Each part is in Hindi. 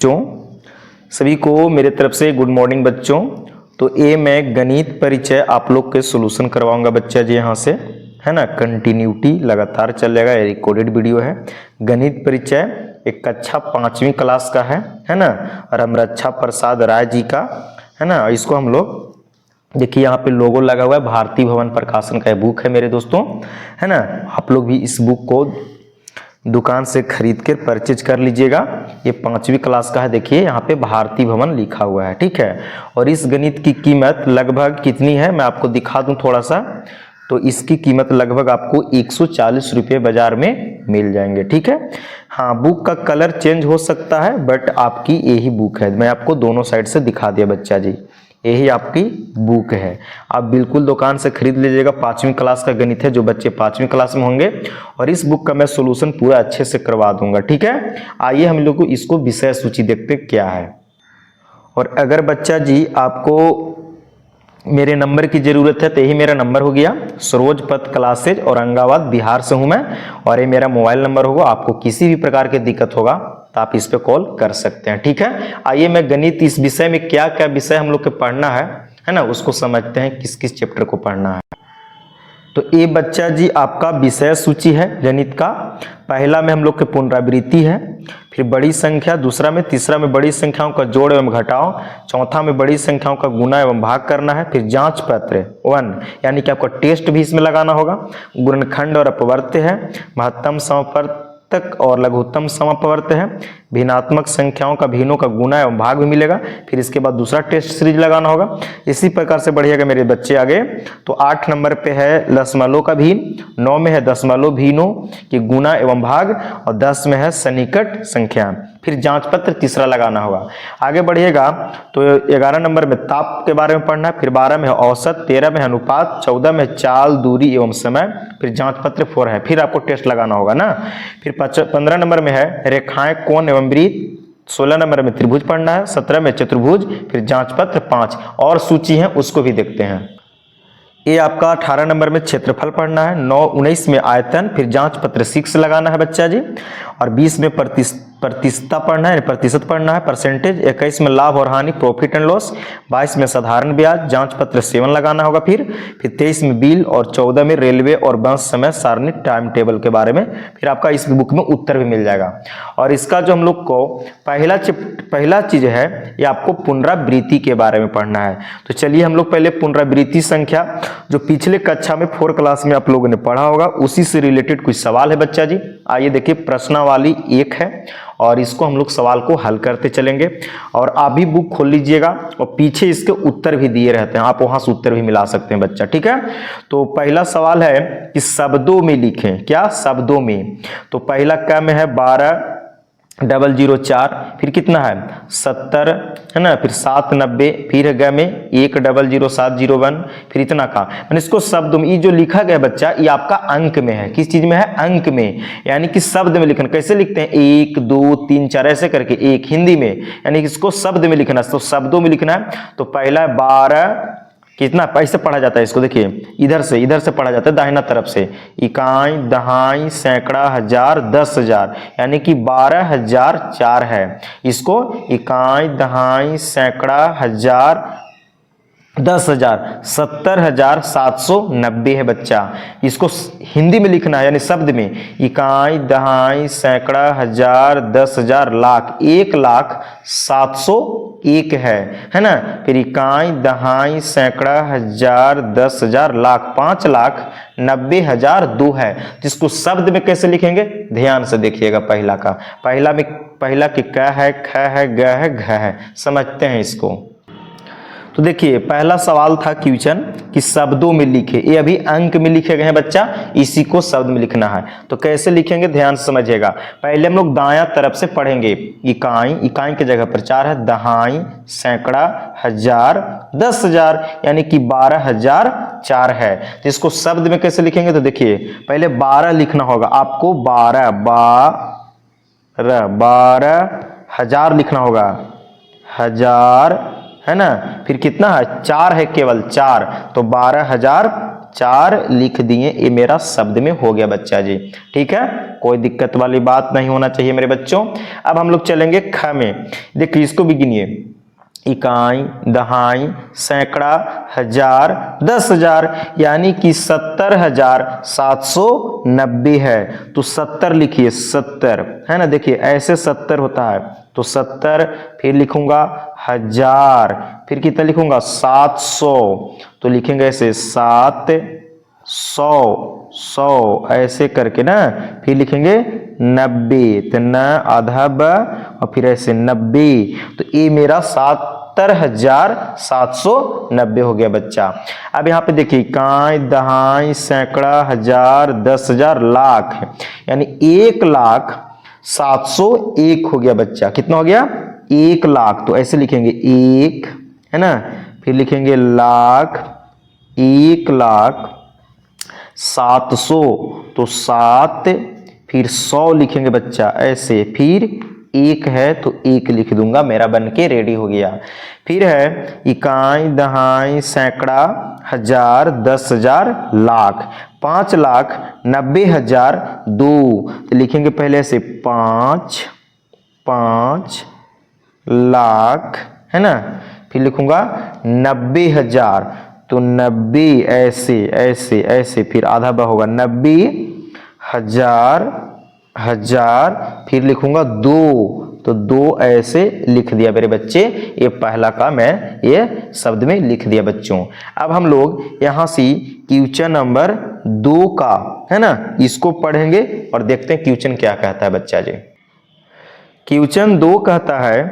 बच्चों सभी को मेरे तरफ से गुड मॉर्निंग बच्चों। तो ये मैं गणित परिचय आप लोग के सॉल्यूशन करवाऊंगा बच्चा जी, यहाँ से है ना। कंटिन्यूटी लगातार चलेगा, ये रिकॉर्डेड वीडियो है। गणित परिचय एक कक्षा 5वीं क्लास का है ना। और रक्षा प्रसाद राय जी का है ना। इसको हम लोग देखिए यहाँ पे लोगो लगा हुआ है, भारतीय भवन प्रकाशन का बुक है मेरे दोस्तों, है ना। आप लोग भी इस बुक को दुकान से खरीद कर परचेज कर लीजिएगा। ये 5वीं क्लास का है, देखिए यहाँ पे भारतीय भवन लिखा हुआ है, ठीक है। और इस गणित की कीमत लगभग कितनी है मैं आपको दिखा दूं थोड़ा सा। तो इसकी कीमत लगभग आपको 140 रुपये बाजार में मिल जाएंगे, ठीक है। हाँ, बुक का कलर चेंज हो सकता है बट आपकी यही बुक है। मैं आपको दोनों साइड से दिखा दिया बच्चा जी, यही आपकी बुक है। आप बिल्कुल दुकान से खरीद लीजिएगा। 5वीं क्लास का गणित है, जो बच्चे 5वीं क्लास में होंगे। और इस बुक का मैं सॉल्यूशन पूरा अच्छे से करवा दूंगा, ठीक है। आइए हम लोग को इसको विषय सूची देखते क्या है। और अगर बच्चा जी आपको मेरे नंबर की जरूरत है तो यही मेरा नंबर हो गया, सरोज पथ क्लासेज, औरंगाबाद बिहार से हूं मैं। और ये मेरा मोबाइल नंबर होगा। आपको किसी भी प्रकार की दिक्कत होगा तो आप इस पे कॉल कर सकते हैं, ठीक है। आइए मैं गणित इस विषय में क्या क्या विषय हम लोग को पढ़ना है ना, उसको समझते हैं किस किस चैप्टर को पढ़ना है। तो ये बच्चा जी आपका विषय सूची है गणित का। पहला में हम लोग के पुनरावृत्ति है, फिर बड़ी संख्या, दूसरा में, तीसरा में बड़ी संख्याओं का जोड़ एवं घटाव, चौथा में बड़ी संख्याओं का गुणा एवं भाग करना है, फिर जांच पत्र 1 यानी कि आपका टेस्ट भी इसमें लगाना होगा। गुणनखंड और अपवर्त्य है, महत्तम समवर्तक और लघुत्तम समवर्त्य है, भिन्नात्मक संख्याओं का भिन्नों का गुणा एवं भाग भी मिलेगा। फिर इसके बाद दूसरा टेस्ट सीरीज लगाना होगा। इसी प्रकार से बढ़िएगा मेरे बच्चे आगे। तो 8 नंबर पे है दशमलव का भिन्न, 9 में है दशमलव भिन्नों की गुणा एवं भाग, और 10 में है सन्निकट संख्या। फिर जांच पत्र तीसरा लगाना होगा। आगे बढ़िएगा तो 11 नंबर में ताप के बारे में पढ़ना है, फिर 12 में है औसत, 13 में है अनुपात, 14 में चाल, दूरी एवं समय, फिर जांच पत्र 4 है। फिर आपको टेस्ट लगाना होगा ना। फिर 15 नंबर में है रेखाएं, कोण एवं वृत्त, 16 नंबर में त्रिभुज पढ़ना है, 17 में चतुर्भुज, फिर जांच पत्र 5 और सूची है उसको भी देखते हैं। ये आपका 18 नंबर में क्षेत्रफल पढ़ना है, 19 में आयतन, फिर जांच पत्र 6 लगाना है बच्चा जी। और 20 में प्रतिशतता पढ़ना है, प्रतिशत पढ़ना है, परसेंटेज। 21 में लाभ और हानि, प्रॉफिट एंड लॉस। 22 में साधारण ब्याज, जांच पत्र 7 लगाना होगा। फिर 23 में बिल, और 14 में रेलवे और बस समय सारणी टाइम टेबल के बारे में। फिर आपका इस बुक में उत्तर भी मिल जाएगा। और इसका जो हम लोग को पहला चीज है, ये आपको पुनरावृत्ति के बारे में पढ़ना है। तो चलिए हम लोग पहले पुनरावृत्ति संख्या, जो पिछले कक्षा में 4 क्लास में आप लोगों ने पढ़ा होगा, उसी से रिलेटेड कुछ सवाल है बच्चा जी। आइए देखिए, प्रश्नावली 1 है और इसको हम लोग सवाल को हल करते चलेंगे। और आप भी बुक खोल लीजिएगा और पीछे इसके उत्तर भी दिए रहते हैं, आप वहां से उत्तर भी मिला सकते हैं बच्चा, ठीक है। तो पहला सवाल है कि शब्दों में लिखें, क्या शब्दों में। तो पहला क्या में है 12,004, फिर कितना है 70 है ना, फिर 790, फिर ग में 1,00701, फिर इतना का। मैंने इसको शब्द में, ये जो लिखा गया बच्चा ये आपका अंक में है। किस चीज में है? अंक में, यानी कि शब्द में लिखना। कैसे लिखते हैं? 1 2 3 4 ऐसे करके, एक हिंदी में, यानी कि इसको शब्द में लिखना। तो शब्दों में लिखना है। तो पहला 12 कितना पैसे पढ़ा जाता है इसको, देखिए इधर से पढ़ा जाता है दाहिना तरफ से। इकाई, दहाई, सैकड़ा, हजार, 10,000, यानी कि 12,004 है। इसको इकाई, दहाई, सैकड़ा, हजार, 10,000, 70,790 है बच्चा। इसको हिंदी में लिखना है, यानी शब्द में। इकाई, दहाई, सैकड़ा, हजार, 10,000, लाख, 1,07,01 है ना। फिर इकाई, दहाई, सैकड़ा, हजार, 10,000, लाख, 5,90,002 है। जिसको शब्द में कैसे लिखेंगे ध्यान से देखिएगा। पहला कि क है, ख है, ग है, घ है। समझते हैं इसको। तो देखिए पहला सवाल था क्वेश्चन कि शब्दों में लिखे। ये अभी अंक में लिखे गए हैं बच्चा, इसी को शब्द में लिखना है। तो कैसे लिखेंगे ध्यान से समझिएगा। पहले हम लोग दायां तरफ से पढ़ेंगे। इकाई के जगह पर 4 है, दहाई, सैकड़ा, हजार, 10,000, यानी कि 12,004 है। तो इसको शब्द में कैसे लिखेंगे? तो देखिए पहले 12 लिखना होगा आपको। 12,000 लिखना होगा, हजार है ना। फिर कितना है? 4 है, केवल 4, तो 12,004 4 लिख दिए, ये मेरा शब्द में हो गया बच्चा जी। ठीक है, कोई दिक्कत वाली बात नहीं होना चाहिए मेरे बच्चों। अब हम लोग चलेंगे ख में। देखिए इसको भी गिनिए, इकाई, दहाई, सैकड़ा, हजार, 10,000, यानी कि 70,790 है। तो 70 लिखिए, 70 है ना। देखिए ऐसे 70 होता है, तो 70, फिर लिखूंगा 1000, फिर कितना लिखूंगा 700, तो लिखेंगे ऐसे 700, 100 ऐसे करके ना, फिर लिखेंगे 90, तो न आधा ब और फिर ऐसे 90, तो ये मेरा 70,790 हो गया बच्चा। अब यहाँ पे देखिए इकाई, दहाई, सैकड़ा, हजार, 10,000, लाख, यानी 1,07,01 हो गया बच्चा। कितना हो गया 1 लाख, तो ऐसे लिखेंगे 1 है ना, फिर लिखेंगे लाख, 1,07,000, तो 7, फिर 100 लिखेंगे बच्चा ऐसे, फिर 1 है तो 1 लिख दूंगा, मेरा बन के रेडी हो गया। फिर है इकाई, दहाई, सैकड़ा, हजार, 10,000, लाख, 5,90,002, तो लिखेंगे पहले से 5 लाख है ना, फिर लिखूंगा 90,000, तो 90 ऐसे ऐसे ऐसे, फिर आधा बा होगा 90,000, फिर लिखूंगा 2, तो 2 ऐसे लिख दिया मेरे बच्चे। ये पहला का मैं ये शब्द में लिख दिया बच्चों। अब हम लोग यहां से क्वेश्चन नंबर 2 का है ना, इसको पढ़ेंगे और देखते हैं क्वेश्चन क्या कहता है बच्चा जी। क्वेश्चन 2 कहता है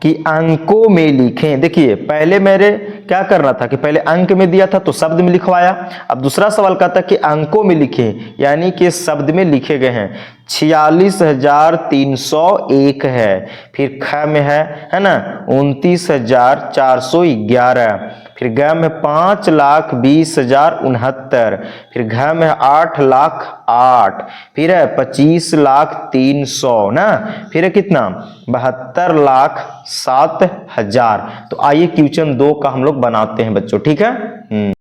कि अंकों में लिखें। देखिए पहले मेरे क्या करना था कि पहले अंक में दिया था तो शब्द में लिखवाया। अब दूसरा सवाल कहता है कि अंकों में लिखें, यानी कि शब्द में लिखे गए हैं। 46,301 है, फिर ख में है ना 29,411, फिर ग में 5,20,069, फिर घ में 8,08,000, फिर है 25,03,000 ना, फिर है कितना 72,07,000। तो आइए क्वेश्चन 2 का हम लोग बनाते हैं बच्चों। ठीक है,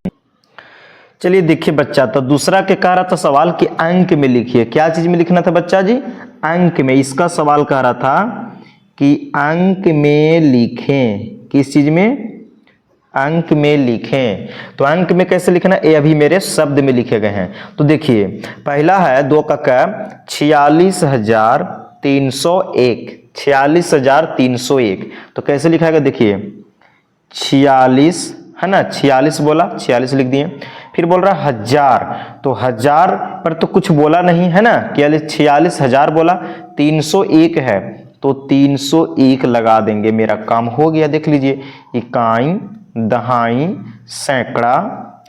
चलिए देखिए बच्चा, तो दूसरा के कह रहा था सवाल कि अंक में लिखिए। क्या चीज में लिखना था बच्चा जी, अंक में। इसका सवाल कह रहा था कि अंक में लिखें, किस चीज में, अंक में लिखें। तो अंक में कैसे लिखना, ये अभी मेरे शब्द में लिखे गए हैं। तो देखिए पहला है 2 का 46,301, 46,301, तो कैसे लिखा है देखिए 46 है ना, 46 बोला, 46 लिख दिए। फिर बोल रहा हजार, तो हजार पर तो कुछ बोला नहीं है ना, केवल 46,000 बोला। 301 है तो 301 लगा देंगे, मेरा काम हो गया। देख लीजिए इकाई, दहाई, सैकड़ा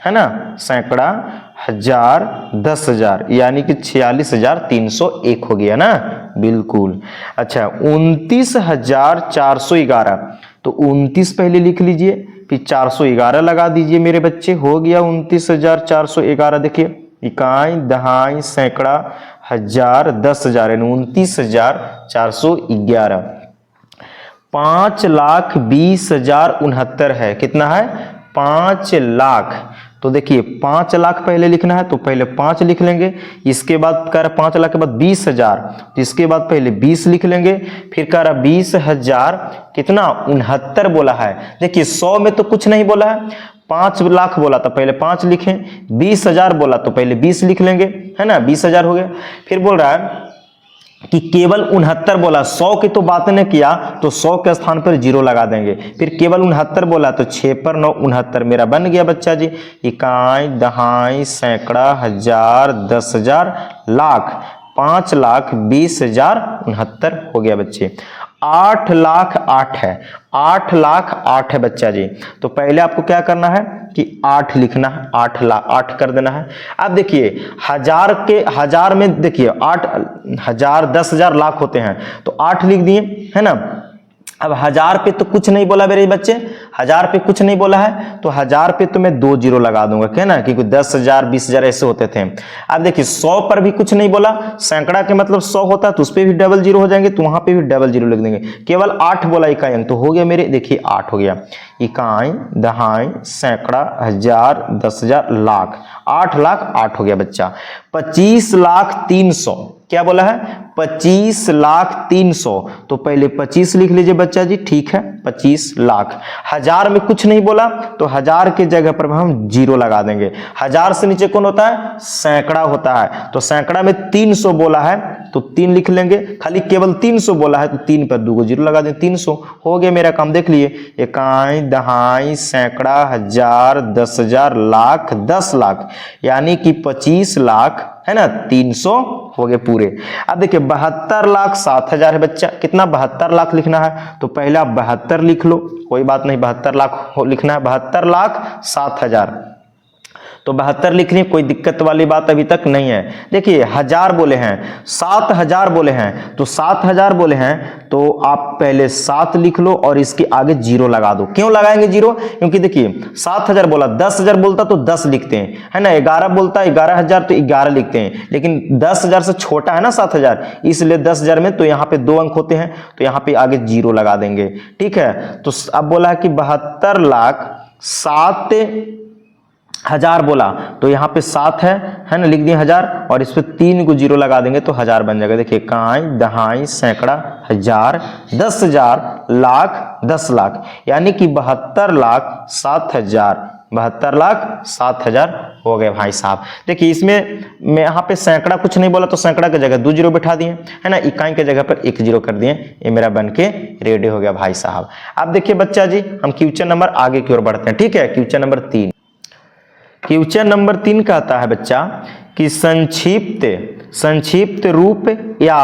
है ना, सैकड़ा, हजार, 10,000, यानी कि 46,301 हो गया ना, बिल्कुल। अच्छा 29,411, तो 29 पहले लिख लीजिए, फिर 411 लगा दीजिए मेरे बच्चे, हो गया 29,411। देखिए इकाई, दहाई, सैकड़ा, हजार, 10,000, यानी 29,411। 5,20,069 है, कितना है 5 लाख, तो देखिए 5 लाख पहले लिखना है, तो पहले 5 लिख लेंगे। इसके बाद कह रहा 5 लाख के बाद 20,000, तो इसके बाद पहले 20 लिख लेंगे। फिर कह रहा 20,000 कितना 69 बोला है। देखिए 100 में तो कुछ नहीं बोला है, 5 लाख बोला तो पहले 5 लिखें, 20,000 बोला तो पहले 20 लिख लेंगे है ना, 20,000 हो गया। फिर बोल रहा है कि केवल 69 बोला, 100 की तो बात ने किया, तो 100 के स्थान पर 0 लगा देंगे। फिर केवल 69 बोला तो 6 पर 9 69, मेरा बन गया बच्चा जी। इकाई, दहाई, सैकड़ा, हजार, 10,000, लाख, 5,20,069 हो गया बच्चे। 8,08,000 है, 8,08,000 है बच्चा जी। तो पहले आपको क्या करना है कि 8 लिखना है, 8 कर देना है। अब देखिए हजार के हजार में देखिए 8,000, 10,000, लाख होते हैं, तो 8 लिख दिए है ना। अब 1000 पे तो कुछ नहीं बोला मेरे बच्चे, 1000 पे कुछ नहीं बोला है, तो 1000 पे तो मैं 2 जीरो लगा दूंगा, क्या ना, क्योंकि 10,000 20,000 ऐसे होते थे। अब देखिए 100 पर भी कुछ नहीं बोला, सैकड़ा के मतलब 100 होता है तो उस पर भी डबल जीरो हो जाएंगे, तो वहां पे भी डबल जीरो लिख देंगे। केवल 8 बोला इकाई अंक, तो हो गया मेरे, देखिए 8 हो गया, इकाई, दहाई, सैकड़ा, 1000, 10,000, लाख, 8 लाख 8 हो गया बच्चा। 25,300,000 क्या बोला है, 25,300,000, तो पहले 25 लिख लीजिए बच्चा जी, ठीक है, 25 लाख। 1000 में कुछ नहीं बोला तो 1000 की जगह पर हम जीरो लगा देंगे। 1000 से नीचे कौन होता है, सैकड़ा होता है, तो सैकड़ा में 300 बोला है तो 3 लिख लेंगे, खाली केवल 300 बोला है तो 3 पर 2 जीरो लगा दें, 300 हो गया मेरा काम। देख लिए, इकाई, दहाई, सैकड़ा, 1000, 10,000, लाख, 10 लाख, यानी कि 25 लाख है ना, 300 हो गए पूरे। अब देखिए 72,07,000 है बच्चा, कितना, 72 लाख लिखना है, तो पहले आप 72 लिख लो, कोई बात नहीं, 72 लाख लिखना है, 72,07,000, तो 72 लिखनी, कोई दिक्कत वाली बात अभी तक नहीं है। देखिए 1000 बोले हैं, 7,000 बोले हैं, तो 7,000 बोले हैं तो आप पहले 7 लिख लो और इसके आगे जीरो लगा दो। क्यों लगाएंगे जीरो, क्योंकि देखिए 7,000 बोला, 10,000 बोलता तो 10 लिखते हैं, है ना, 11 बोलता 11,000 तो 11 लिखते हैं, लेकिन 10,000 से छोटा है ना 7,000, इसलिए 10,000 में तो यहाँ पे 2 अंक होते हैं, तो यहाँ पे आगे जीरो लगा देंगे, ठीक है। तो अब बोला है कि 72,07,000 बोला, तो यहाँ पे 7 है ना, लिख दिए 1000 और इस पे 3 को जीरो लगा देंगे तो 1000 बन जाएगा। देखिए इकाई, दहाई, सैकड़ा, 1000, 10,000, लाख, 10 लाख, यानी कि 72,07,000, 72,07,000 हो गए भाई साहब। देखिए इसमें मैं यहाँ पे सैकड़ा कुछ नहीं बोला तो सैकड़ा की जगह 2 जीरो बैठा दिए, है ना, इकाई की जगह पर 1 जीरो कर दिए, ये मेरा बन के रेडी हो गया भाई साहब। अब देखिए बच्चा जी, हम क्वेश्चन नंबर आगे की ओर बढ़ते हैं, ठीक है। क्वेश्चन नंबर 3, क्वेश्चन नंबर 3 कहता है बच्चा कि संक्षिप्त रूप या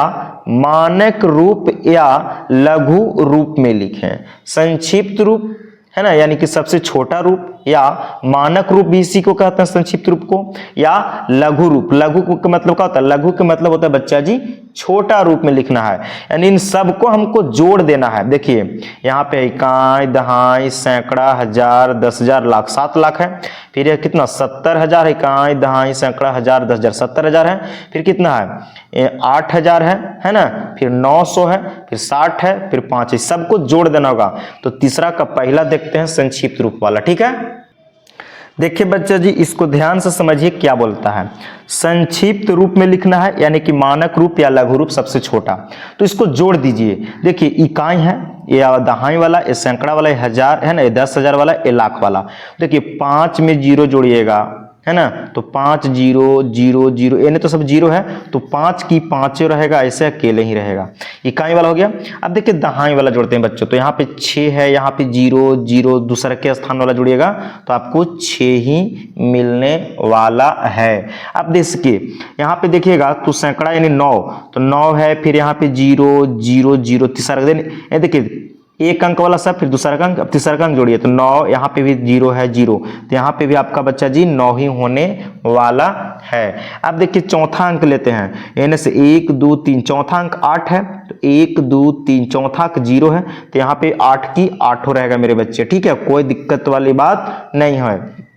मानक रूप या लघु रूप में लिखें। संक्षिप्त रूप है ना, यानी कि सबसे छोटा रूप, या मानक रूप भी इसी को कहते हैं संक्षिप्त रूप को, या लघु रूप। लघु का मतलब क्या होता है, लघु का मतलब होता है बच्चा जी छोटा रूप में लिखना है, यानी इन सबको हमको जोड़ देना है। देखिए यहाँ पे इकाई, दहाई, सैकड़ा, 1000, 10,000, लाख, 7 लाख है, फिर यह कितना 70,000, इकाई, दहाई, सैकड़ा, 1000, 10,000, 70,000 है, फिर कितना है 8,000 है ना, फिर 900 है, फिर 60 है, फिर 5 है, सबको जोड़ देना होगा। तो तीसरा का पहला देखते हैं संक्षिप्त रूप वाला, ठीक है। देखिए बच्चा जी, इसको ध्यान से समझिए क्या बोलता है। संक्षिप्त रूप में लिखना है, यानी कि मानक रूप या लघु रूप सबसे छोटा, तो इसको जोड़ दीजिए। देखिए इकाई है, ये दहाई वाला, ये सैकड़ा वाला, ये 1000 है ना, ये 10,000 वाला, ये लाख वाला। देखिए 5 में जीरो जोड़िएगा, है ना, तो 5 0 0 0, यानी तो सब जीरो है, तो 5 की 5 रहेगा, ऐसे अकेले ही रहेगा। इकाई वाला हो गया। अब देखिए दहाई वाला जोड़ते हैं बच्चों, तो यहाँ पे 6 है, यहाँ पे 0 0, दूसरा के स्थान वाला जुड़िएगा तो आपको 6 ही मिलने वाला है। अब देखिए यहाँ पे देखिएगा तो सैकड़ा यानी 9, तो 9 है, फिर यहाँ पे 0 0 0, तीसरा दिन देखिए एक अंक वाला सब, फिर दूसरा अंक, अब तीसरा अंक जोड़िए तो 9, यहाँ पे भी 0 है 0, तो यहाँ पे भी आपका बच्चा जी 9 ही होने वाला है। अब देखिए चौथा अंक लेते हैं, यानी से 1 2 3, चौथा अंक 8 है, तो 1 2 3, चौथा अंक 0 है, तो यहाँ पे 8 की 8 रहेगा मेरे बच्चे, ठीक है, कोई दिक्कत वाली बात नहीं है।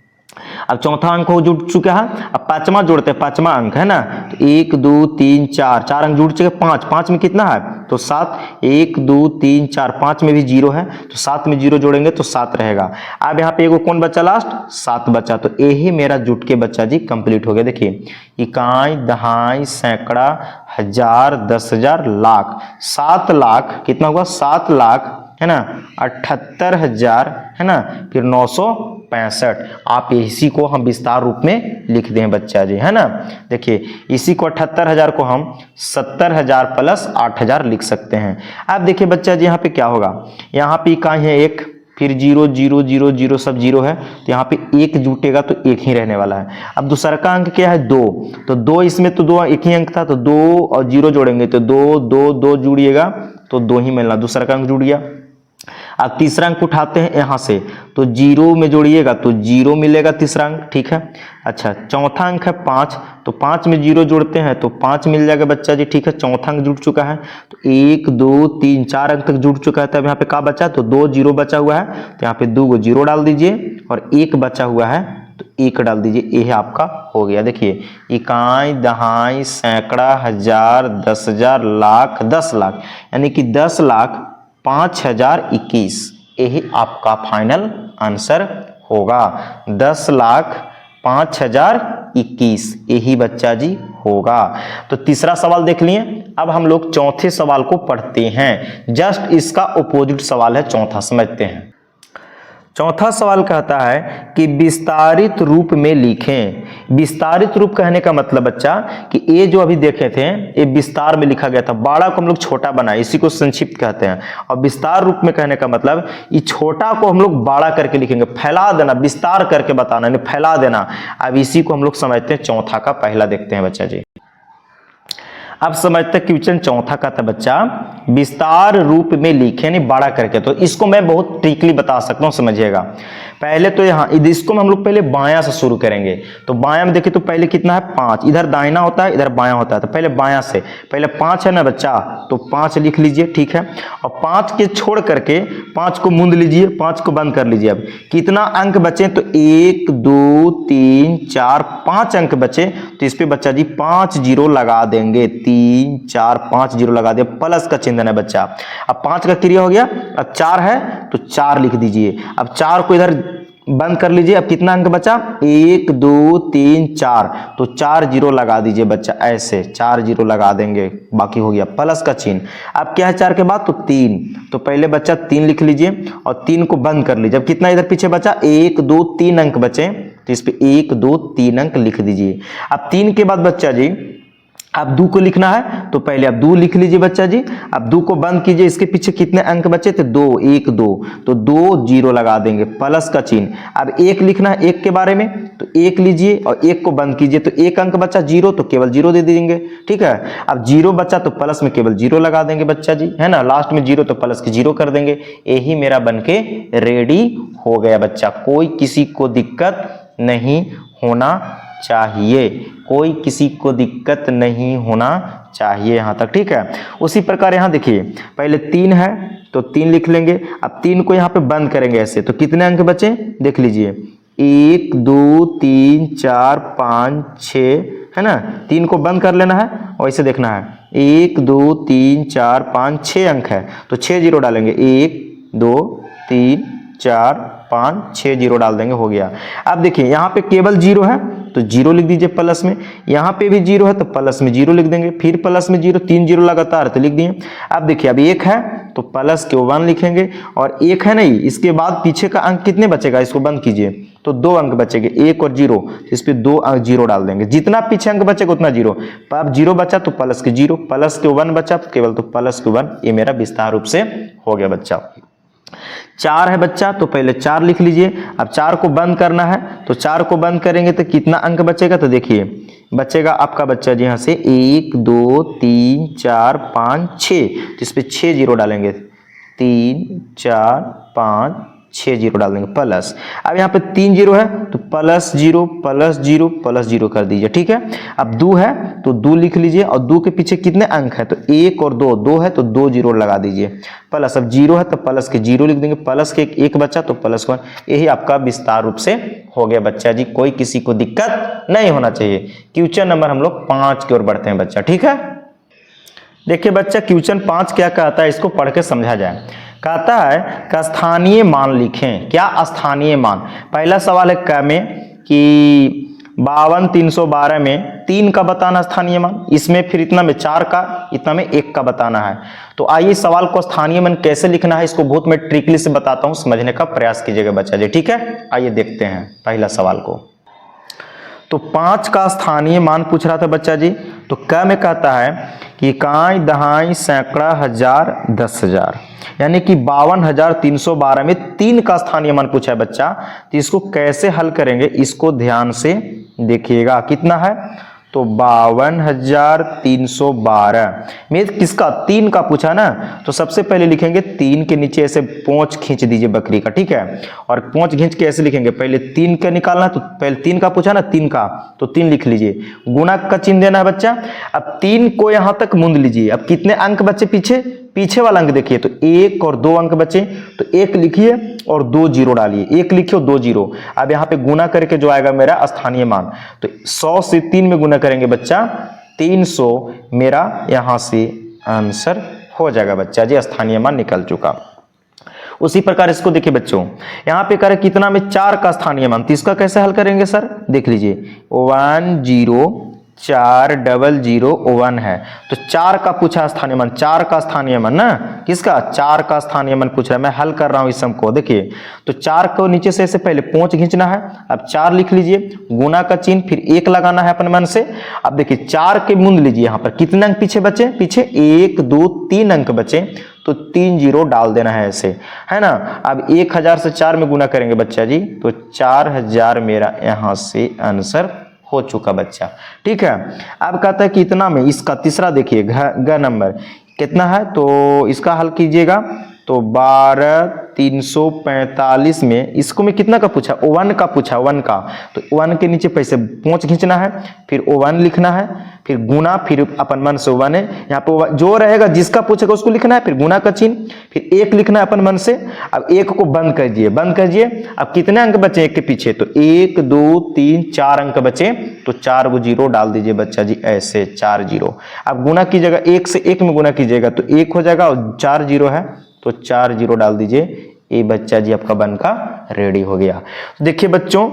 अब चौथा अंक हो जुड़ चुका है, अब पांचवा जोड़ते हैं, पांचवा अंक है ना, तो 1 2 3 4, 4 अंक जुड़ चुके, 5, 5 में कितना है तो 7, 1 2 3 4, 5 में भी 0 है, तो 7 में 0 जोड़ेंगे तो 7 रहेगा। अब यहाँ पे एगो कौन बचा लास्ट, 7 बचा, तो यही मेरा जुट के बच्चा जी कंप्लीट हो गया। देखिए इकाई, दहाई, सैकड़ा, 1000, 10,000, लाख, 7 लाख, कितना हुआ 7 लाख है ना, 78,000 है ना, फिर 965। आप इसी को हम विस्तार रूप में लिख दें बच्चा जी, है ना। देखिए इसी को 78,000 को हम 70,000 प्लस 8,000 लिख सकते हैं। अब देखिए बच्चा जी यहाँ पे क्या होगा, यहाँ पे इकाई है 1, फिर 0 0 0 0 सब 0 है, तो यहाँ पे 1 जुटेगा तो 1 ही रहने वाला है। अब दूसरा का अंक क्या है 2, तो 2 इसमें तो 2 एक ही अंक था, तो 2 और 0 जोड़ेंगे तो 2 2 2 जुड़िएगा तो 2 ही मिलना, दूसरा का अंक जुड़ गया। अब तीसरा अंक उठाते हैं यहाँ से, तो 0 में जोड़िएगा तो 0 मिलेगा तीसरा अंक, ठीक है। अच्छा, चौथा अंक है 5, तो 5 में 0 जोड़ते हैं तो 5 मिल जाएगा बच्चा जी, ठीक है। चौथा अंक जुड़ चुका है, तो 1 2 3 4 अंक तक जुड़ चुका है। तब यहाँ पे क्या बचा, तो 2 0 बचा हुआ है, तो यहाँ पे 2 को 0 डाल दीजिए और 1 बचा हुआ है तो 1 डाल दीजिए। ये आपका हो गया। देखिए, इकाई, दहाई, सैकड़ा, हजार, 10,000, लाख, 10 लाख, यानी कि 10,05,021, यही आपका फाइनल आंसर होगा। 10,05,021 यही बच्चा जी होगा। तो तीसरा सवाल देख लिए। अब हम लोग चौथे सवाल को पढ़ते हैं। जस्ट इसका अपोजिट सवाल है चौथा, समझते हैं। चौथा सवाल कहता है कि विस्तारित रूप में लिखें। विस्तारित रूप कहने का मतलब बच्चा कि ये जो अभी देखे थे ये विस्तार में लिखा गया था, बड़ा को हम लोग छोटा बनाए, इसी को संक्षिप्त कहते हैं। और विस्तार रूप में कहने का मतलब ये छोटा को हम लोग बड़ा करके लिखेंगे, फैला देना, विस्तार करके बताना, नहीं फैला देना। अब इसी को हम लोग समझते हैं चौथा का पहला देखते हैं बच्चा जी। अब समझते हैं क्वेश्चन चौथा का था बच्चा, विस्तार रूप में लिखे, यानी बड़ा करके। तो इसको मैं बहुत ट्रिकली बता सकता हूं, समझिएगा। पहले तो यहाँ इसको हम लोग पहले बायां से शुरू करेंगे। तो बायां में देखिए तो पहले कितना है 5, इधर दाहिना होता है इधर बायां होता है, तो पहले बायां से, पहले 5 है ना बच्चा, तो 5 लिख लीजिए, ठीक है। और 5 के छोड़ करके 5 को मूंद लीजिए, 5 को बंद कर लीजिए। अब कितना अंक बचे, तो 1 2 3 4 5 अंक बचे, तो इस पे बच्चा जी 5 0 लगा देंगे। 3 4 5 0 लगा दिया, प्लस का चिन्ह है बच्चा। अब 5 का क्रिया हो गया, अब 4 है तो 4 लिख दीजिए। अब 4 को इधर बंद कर लीजिए। अब कितना अंक बचा, 1 2 3 4, तो 4 0 लगा दीजिए बच्चा, ऐसे 4 0 लगा देंगे, बाकी हो गया प्लस का चिन्ह। अब क्या है 4 के बाद, तो 3, तो पहले बच्चा 3 लिख लीजिए और 3 को बंद कर लीजिए। अब कितना इधर पीछे बचा, 1 2 3 अंक बचे, तो इस पे 1 2 3 अंक लिख दीजिए। अब 3 के बाद बच्चा जी अब 2 को लिखना है, तो पहले आप 2 लिख लीजिए बच्चा जी। अब 2 को बंद कीजिए, इसके पीछे कितने अंक बचे थे, 2 1 2, तो 2 0 लगा देंगे, प्लस का चिन्ह। अब 1 लिखना है 1 के बारे में, तो 1 लीजिए और 1 को बंद कीजिए, तो 1 अंक बचा 0, तो केवल 0 दे देंगे, ठीक है। अब 0 बचा तो प्लस में केवल 0 लगा देंगे बच्चा जी, है ना। लास्ट में 0 तो प्लस के 0 कर देंगे। यही मेरा बनके रेडी हो गया बच्चा। कोई किसी को दिक्कत नहीं होना चाहिए, कोई किसी को दिक्कत नहीं होना चाहिए यहाँ तक, ठीक है। उसी प्रकार यहाँ देखिए, पहले 3 है तो 3 लिख लेंगे। अब 3 को यहाँ पे बंद करेंगे ऐसे, तो कितने अंक बचे देख लीजिए, 1 2 3 4 5 6, है ना। 3 को बंद कर लेना है और ऐसे देखना है, 1 2 3 4 5 6 अंक है, तो 6 0 डालेंगे, 1 2 3 4 5 6 0 डाल देंगे, हो गया। अब देखिए यहाँ पे केवल 0 है तो 0 लिख दीजिए प्लस में, यहाँ पे भी 0 है तो प्लस में 0 लिख देंगे, फिर प्लस में 0, 3 0 लगातार तो लिख दिए। अब देखिए अब 1 है तो प्लस के 1 लिखेंगे, और 1 है नहीं, इसके बाद पीछे का अंक कितने बचेगा, इसको बंद कीजिए, तो 2 अंक बचेंगे, 1 और 0, इस पे 2 अंक 0 डाल देंगे, जितना पीछे अंक बचेगा उतना 0। अब 0 बचा तो प्लस के 0, प्लस के 1 बचा केवल, तो प्लस के 1, ये मेरा विस्तार रूप से हो गया बच्चा। 4 है बच्चा, तो पहले 4 लिख लीजिए। अब 4 को बंद करना है, तो 4 को बंद करेंगे तो कितना अंक बचेगा, तो देखिए बचेगा आपका बच्चा जी यहाँ से 1 2 3 4 5 6, तो इस पे 6 0 डालेंगे, 3 4 5 6 0 डाल देंगे प्लस। अब यहाँ पे 3 0 है तो प्लस 0 प्लस 0 प्लस 0 कर दीजिए, ठीक है। अब 2 है तो 2 लिख लीजिए, और 2 के पीछे कितने अंक है, तो 1 और 2, 2 है तो 2 0 लगा दीजिए प्लस। अब 0 है तो प्लस के 0 लिख देंगे, प्लस के 1 बचा तो प्लस 1। यही आपका विस्तार रूप से हो गया बच्चा जी। कोई किसी को दिक्कत नहीं होना चाहिए। क्वेश्चन नंबर हम लोग 5 की ओर बढ़ते हैं बच्चा, ठीक है। देखिए बच्चा क्वेश्चन 5 क्या कहता है, इसको पढ़ के समझा जाए। कहता है कि स्थानीय मान लिखें। क्या स्थानीय मान, पहला सवाल है क में कि 52 312 में 3 का बताना स्थानीय मान, इसमें फिर इतना में 4 का, इतना में 1 का बताना है। तो आइए सवाल को स्थानीय मान कैसे लिखना है, इसको बहुत मैं ट्रिकली से बताता हूं, समझने का प्रयास कीजिएगा बच्चा जी, ठीक है। आइए देखते हैं पहला सवाल को। तो 5 का स्थानीय मान पूछ रहा था बच्चा जी। तो क में कहता है कि इकाई, दहाई, सैकड़ा, हजार, 10,000, यानी कि 52,312 में 3 का स्थानीय मान पूछा है बच्चा। तो इसको कैसे हल करेंगे, इसको ध्यान से देखिएगा। कितना है, तो 52,312 में किसका 3 का पूछा ना, तो सबसे पहले लिखेंगे 3 के नीचे ऐसे पोंछ खींच दीजिए बकरी का, ठीक है। और पोंछ खींच के ऐसे लिखेंगे, पहले 3 का निकालना, तो पहले 3 का पूछा ना, 3 का तो 3 लिख लीजिए, गुणा का चिन्ह देना है बच्चा। अब 3 को यहां तक मूंद लीजिए। अब कितने अंक बच्चे पीछे वाला अंक देखिए, तो 1 और 2 अंक बचे, तो 1 लिखिए और 2 जीरो डालिए, 1 लिखिए और 2 जीरो। अब यहाँ पे गुना करके जो आएगा मेरा स्थानीय मान, तो 100 से 3 में गुना करेंगे बच्चा 300, मेरा यहाँ से आंसर हो जाएगा बच्चा जी, स्थानीय मान निकल चुका। उसी प्रकार इसको देखिए बच्चों, यहाँ पे करें कितना में 4 का स्थानीय मान, तो इसका कैसे हल करेंगे सर, देख लीजिए 104001 है, तो 4 का पूछा स्थानीय मान, 4 का स्थानीय मान ना, किसका 4 का स्थानीय मान पूछ रहा है। मैं हल कर रहा हूं इस सम को, देखिए तो 4 को नीचे से पहले पोंछ खींचना है। अब 4 लिख लीजिए, गुना का चिन्ह, फिर 1 लगाना है अपने मन से। अब देखिए 4 के मूंद लीजिए, यहां पर कितने अंक पीछे बचे, पीछे 1 2 3 अंक बचे, तो 3 जीरो डाल देना है ऐसे, है ना। अब 1000 से 4 में गुना करेंगे बच्चा जी, तो 4000 मेरा यहां से आंसर हो चुका बच्चा, ठीक है। अब कहता है कि इतना में इसका तीसरा देखिए ग नंबर कितना है, तो इसका हल कीजिएगा, तो 12345 में इसको में कितना का पूछा, 1 का पूछा, 1 का, तो 1 के नीचे पैसे पोंछ खींचना है, फिर 1 लिखना है, फिर गुना, फिर अपन मन से 1 है, यहाँ पे जो रहेगा जिसका पूछेगा उसको लिखना है, फिर गुना का चिन्ह, फिर 1 लिखना है अपन मन से। अब 1 को बंद कीजिए, बंद कीजिए। अब कितने अंक बचे 1 के पीछे, तो 1 2 3 4 अंक बचे, तो 4 को जीरो डाल दीजिए बच्चा जी, ऐसे 4 जीरो। अब गुना कीजिएगा, 1 से 1 में गुना कीजिएगा तो 1 हो जाएगा, और 4 जीरो है तो 4 जीरो डाल दीजिए, ये बच्चा जी आपका बन का रेडी हो गया। तो देखिए बच्चों,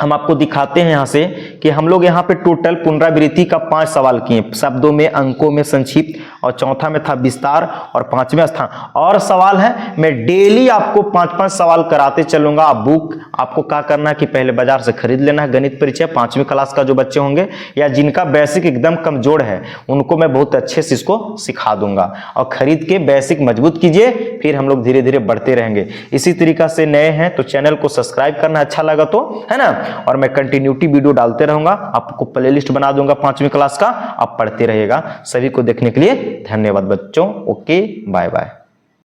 हम आपको दिखाते हैं यहाँ से कि हम लोग यहाँ पे टोटल पुनरावृत्ति का 5 सवाल किए, शब्दों में, अंकों में संक्षिप्त, और चौथा में था विस्तार, और 5वें स्थान और सवाल है। मैं डेली आपको 5-5 सवाल कराते चलूंगा। आप बुक आपको क्या करना है कि पहले बाजार से खरीद लेना है, गणित परिचय 5वीं क्लास का जो बच्चे होंगे या जिनका बेसिक एकदम कमजोर है उनको मैं बहुत अच्छे से इसको सिखा दूंगा, और खरीद के बेसिक मजबूत कीजिए, फिर हम लोग धीरे धीरे बढ़ते रहेंगे। इसी तरीका से नए हैं तो चैनल को सब्सक्राइब करना, अच्छा लगा तो, है ना। और मैं कंटिन्यूटी वीडियो डालते रहूंगा, आपको प्लेलिस्ट बना दूंगा 5वीं क्लास का, आप पढ़ते रहिएगा। सभी को देखने के लिए धन्यवाद बच्चों, ओके बाय बाय।